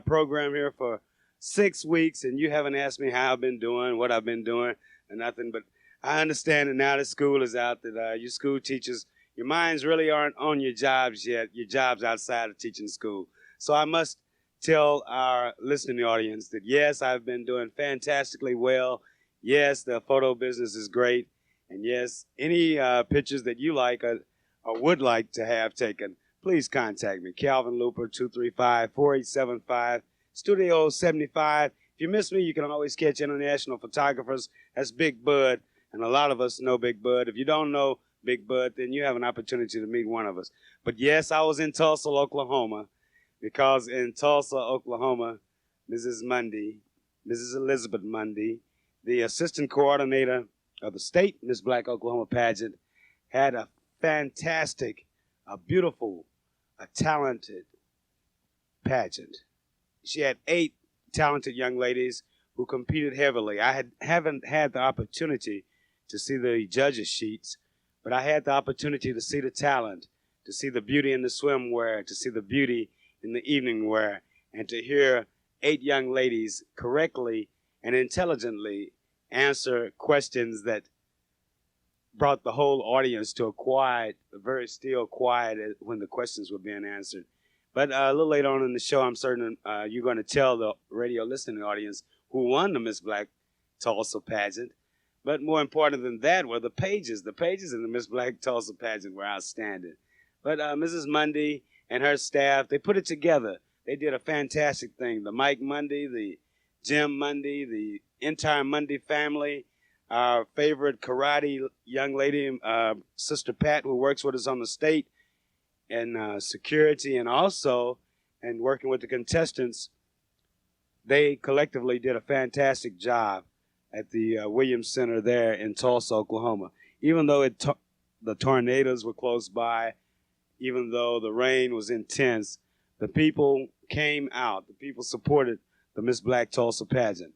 program here for 6 weeks, and you haven't asked me how I've been doing, what I've been doing, and nothing. But I understand that now that school is out, that you school teachers, your minds really aren't on your jobs yet, your jobs outside of teaching school. So I must tell our listening audience that, yes, I've been doing fantastically well. Yes, the photo business is great. And, yes, any pictures that you like or would like to have taken, please contact me, Calvin Luper, 235-4875, Studio 75. If you miss me, you can always catch international photographers. That's Big Bud, and a lot of us know Big Bud. If you don't know Big Bud, then you have an opportunity to meet one of us. But, yes, I was in Tulsa, Oklahoma, because in Tulsa, Oklahoma, Mrs. Elizabeth Mundy, the assistant coordinator of the state Miss Black Oklahoma pageant, had a fantastic, a beautiful, a talented pageant. She had 8 talented young ladies who competed heavily. I haven't had the opportunity to see the judges' sheets, but I had the opportunity to see the talent, to see the beauty in the swimwear, to see the beauty in the evening wear, and to hear 8 young ladies correctly and intelligently answer questions that brought the whole audience to a quiet, very still quiet when the questions were being answered. But a little later on in the show, I'm certain you're going to tell the radio listening audience who won the Miss Black Tulsa pageant. But more important than that were the pages. The pages in the Miss Black Tulsa pageant were outstanding. But Mrs. Mundy and her staff, they put it together. They did a fantastic thing. The Mike Mundy, the Jim Mundy, the entire Mundy family, our favorite karate young lady, Sister Pat, who works with us on the state and security, and also and working with the contestants, they collectively did a fantastic job at the Williams Center there in Tulsa, Oklahoma. Even though the tornadoes were close by, even though the rain was intense, the people came out. The people supported the Miss Black Tulsa pageant.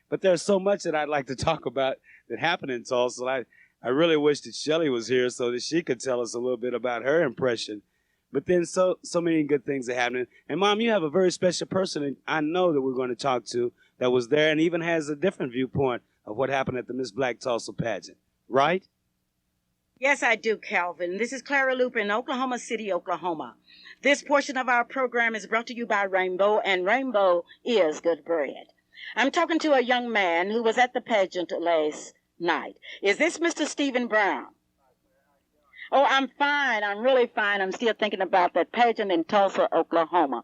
But there's so much that I'd like to talk about that happened in Tulsa. I really wish that Shelley was here so that she could tell us a little bit about her impression. But then so many good things are happening. And, Mom, you have a very special person I know that we're going to talk to that was there and even has a different viewpoint of what happened at the Miss Black Tulsa pageant, right?
Yes, I do, Calvin. This is Clara Luper in Oklahoma City, Oklahoma. This portion of our program is brought to you by Rainbow, and Rainbow is good bread. I'm talking to a young man who was at the pageant last night. Is this Mr. Stephen Brown? Oh, I'm fine. I'm really fine. I'm still thinking about that pageant in Tulsa, Oklahoma.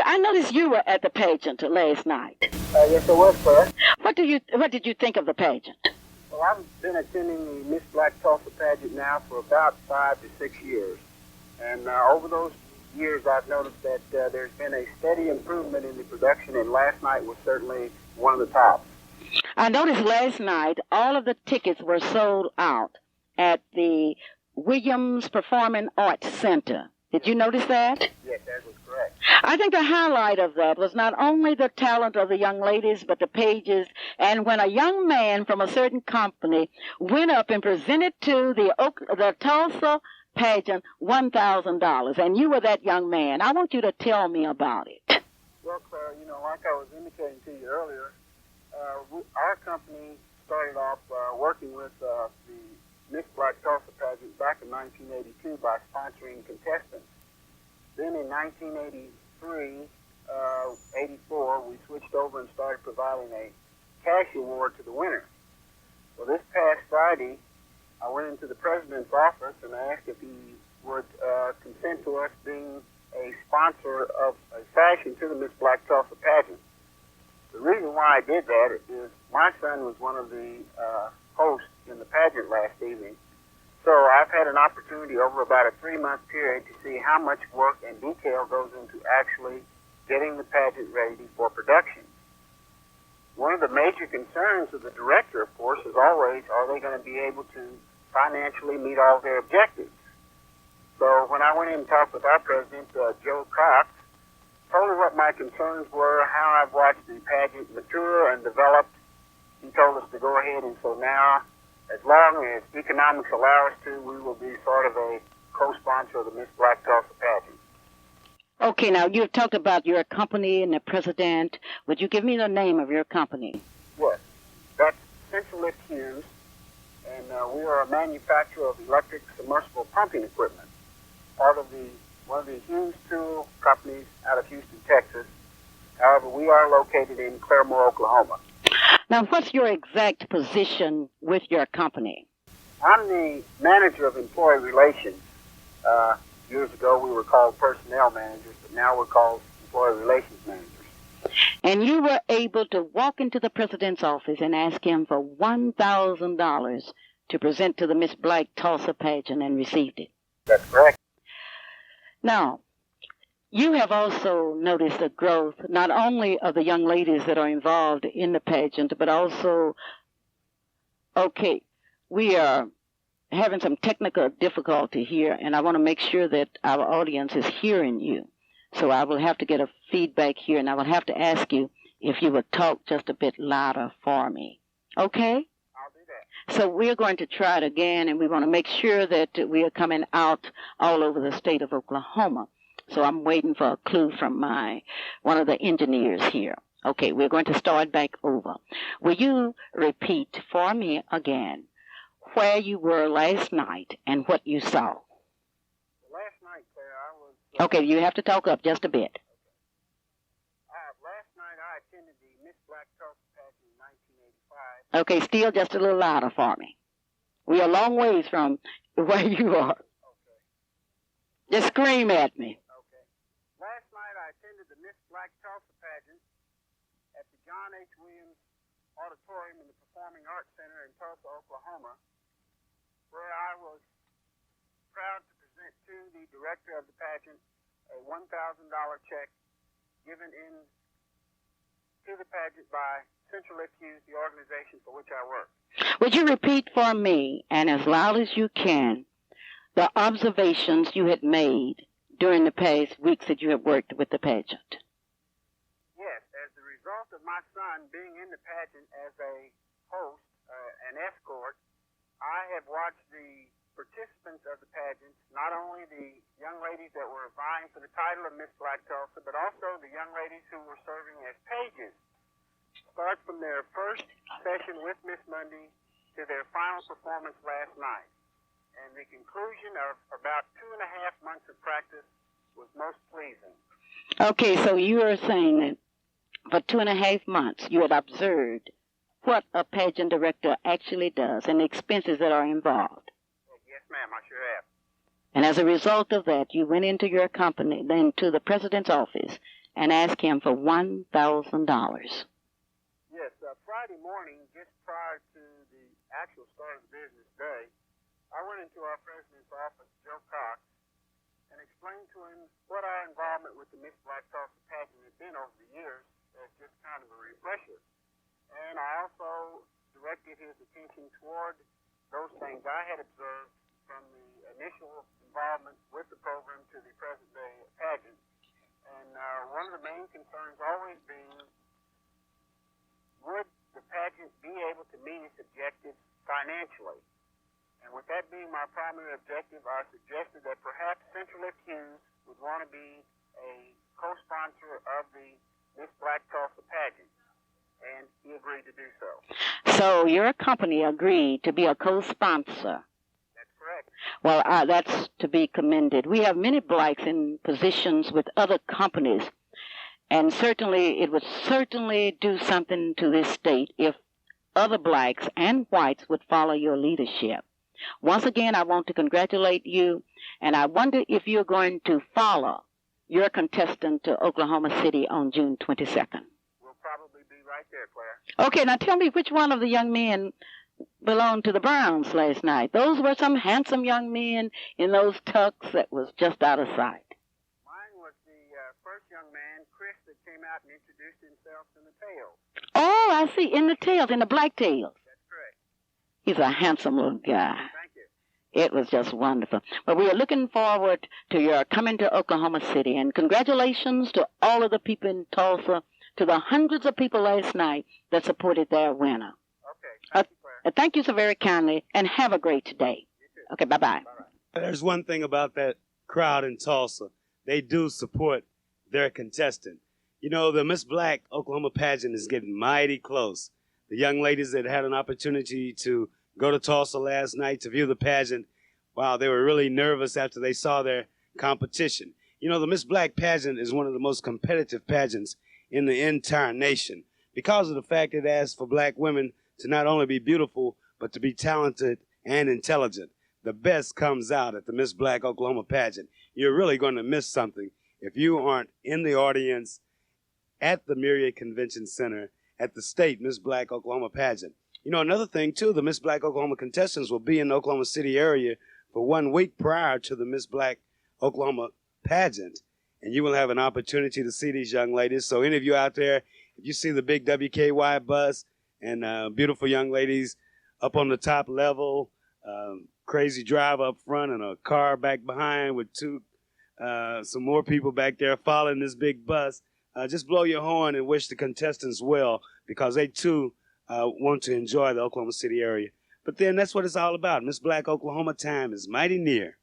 I noticed you were at the pageant last night.
Yes, I was, sir.
What did you think of the pageant?
Well, I've been attending the Miss Black Tulsa pageant now for about 5 to 6 years. And over those years, I've noticed that there's been a steady improvement in the production, and last night was certainly one of the tops.
I noticed last night all of the tickets were sold out at the Williams Performing Arts Center. Did you notice that?
Yes, that was correct.
I think the highlight of that was not only the talent of the young ladies, but the pages. And when a young man from a certain company went up and presented to the Tulsa pageant $1,000, and you were that young man, I want you to tell me about it.
Well, Clara, like I was indicating to you earlier, our company started off working with the Miss Black Tulsa pageant back in 1982 by sponsoring contestants. Then in 1983, 84, we switched over and started providing a cash award to the winner. Well, this past Friday, I went into the president's office and I asked if he would consent to us being a sponsor of a fashion to the Miss Black Tulsa pageant. The reason why I did that is my son was one of the hosts in the pageant last evening. So I've had an opportunity over about a 3-month period to see how much work and detail goes into actually getting the pageant ready for production. One of the major concerns of the director, of course, is always, are they going to be able to financially meet all their objectives? So when I went in and talked with our president, Joe Cox, told her what my concerns were, how I've watched the pageant mature and develop. He told us to go ahead, and so now, as long as economics allow us to, we will be sort of a co-sponsor of the Miss Black Tulsa pageant.
Okay, now you've talked about your company and the president. Would you give me the name of your company?
Yes, that's Central Lift Hughes, and we are a manufacturer of electric submersible pumping equipment, part of one of the Hughes tool companies out of Houston, Texas. However, we are located in Claremore, Oklahoma.
Now, what's your exact position with your company?
I'm the manager of employee relations. Years ago, we were called personnel managers, but now we're called employee relations managers.
And you were able to walk into the president's office and ask him for $1,000 to present to the Miss Black Tulsa pageant and received it.
That's correct.
Now, you have also noticed the growth not only of the young ladies that are involved in the pageant, but also, okay, we are having some technical difficulty here, and I want to make sure that our audience is hearing you. So I will have to get a feedback here, and I will have to ask you if you would talk just a bit louder for me. Okay?
I'll do that.
So we're going to try it again, and we want to make sure that we are coming out all over the state of Oklahoma. So I'm waiting for a clue from one of the engineers here. Okay, we're going to start back over. Will you repeat for me again where you were last night and what you saw?
Last night, Claire, I was...
Okay, you have to talk up just a bit.
Last night, I attended the Miss Black Tulsa pageant in 1985.
Okay, still just a little louder for me. We're a long ways from where you are.
Okay.
Just scream at me.
Okay. Last night, I attended the Miss Black Tulsa pageant at the John H. Williams Auditorium in the Performing Arts Center in Tulsa, Oklahoma, where I was proud to present to the director of the pageant a $1,000 check given in to the pageant by Central Lift Hughes, the organization for which I work.
Would you repeat for me, and as loud as you can, the observations you had made during the past weeks that you have worked with the pageant?
Yes, as the result of my son being in the pageant as a host, an escort, I have watched the participants of the pageant, not only the young ladies that were vying for the title of Miss Black Tulsa, but also the young ladies who were serving as pages, start from their first session with Miss Mundy to their final performance last night. and the conclusion of about 2.5 months of practice was most pleasing.
Okay, so you are saying that for 2.5 months you had observed what a pageant director actually does and the expenses that are involved.
Yes, ma'am, I sure have.
And as a result of that, you went into your company, then to the president's office, and asked him for $1,000.
Yes, Friday morning, just prior to the actual start of the business day, I went into our president's office, Joe Cox, and explained to him what our involvement with the Miss Black Tulsa pageant had been over the years as just kind of a refresher. And I also directed his attention toward those things I had observed from the initial involvement with the program to the present day pageant. And one of the main concerns always being, would the pageant be able to meet its objectives financially? And with that being my primary objective, I suggested that perhaps Central Hughes would want to be a co-sponsor of the Miss Black Tulsa pageant. And he agreed to do so.
So your company agreed to be a co-sponsor.
That's correct.
Well, that's to be commended. We have many blacks in positions with other companies, and certainly it would certainly do something to this state if other blacks and whites would follow your leadership. Once again, I want to congratulate you, and I wonder if you're going to follow your contestant to Oklahoma City on June 22nd.
We'll probably be right there, Clara.
Okay, now tell me which one of the young men belonged to the Browns last night. Those were some handsome young men in those tux that was just out of sight.
Mine was the first young man, Chris, that came out and introduced himself in the tails.
Oh, I see, in the tails, in the black tails.
That's correct.
He's a handsome little guy.
Thank you.
It was just wonderful. But we are looking forward to your coming to Oklahoma City, and congratulations to all of the people in Tulsa, to the hundreds of people last night that supported their winner.
Okay, thank you, Clara.
Thank you so very kindly, and have a great day.
You too.
Okay, bye-bye.
Bye-bye.
There's one thing about that crowd in Tulsa. They do support their contestant. You know, the Miss Black Oklahoma pageant is getting mighty close. The young ladies that had an opportunity to go to Tulsa last night to view the pageant, wow, they were really nervous after they saw their competition. You know, the Miss Black pageant is one of the most competitive pageants in the entire nation because of the fact it asks for black women to not only be beautiful, but to be talented and intelligent. The best comes out at the Miss Black Oklahoma pageant. You're really going to miss something if you aren't in the audience at the Myriad Convention Center at the state Miss Black Oklahoma pageant. You know, another thing, too, the Miss Black Oklahoma contestants will be in the Oklahoma City area for 1 week prior to the Miss Black Oklahoma pageant. And you will have an opportunity to see these young ladies. So any of you out there, if you see the big WKY bus and beautiful young ladies up on the top level, crazy driver up front and a car back behind with some more people back there following this big bus, just blow your horn and wish the contestants well, because they too want to enjoy the Oklahoma City area. But then that's what it's all about. Miss Black Oklahoma time is mighty near.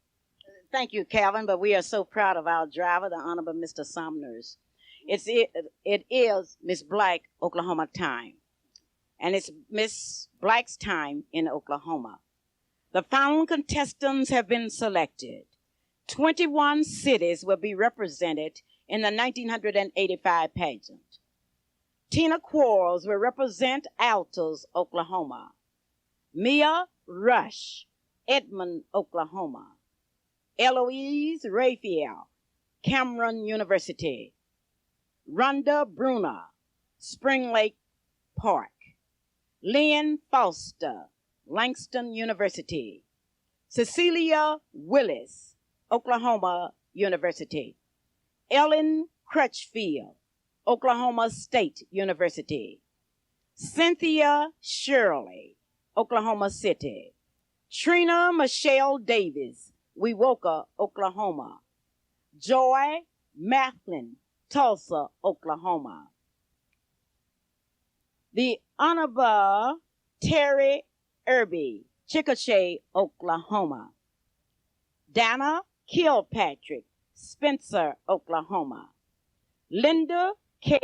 Thank you, Calvin, but we are so proud of our driver, the Honorable Mr. Sumners. It is Miss Black Oklahoma time, and it's Miss Black's time in Oklahoma. The following contestants have been selected. 21 cities will be represented in the 1985 pageant. Tina Quarles will represent Altos, Oklahoma. Mia Rush, Edmond, Oklahoma. Eloise Raphael, Cameron University. Rhonda Bruner, Spring Lake Park. Lynn Foster, Langston University. Cecilia Willis, Oklahoma University. Ellen Crutchfield, Oklahoma State University. Cynthia Shirley, Oklahoma City. Trina Michelle Davis, Wewoka, Oklahoma. Joy Macklin, Tulsa, Oklahoma. The Honorable Terry Irby, Chickasha, Oklahoma. Dana Kilpatrick, Spencer, Oklahoma. Linda K.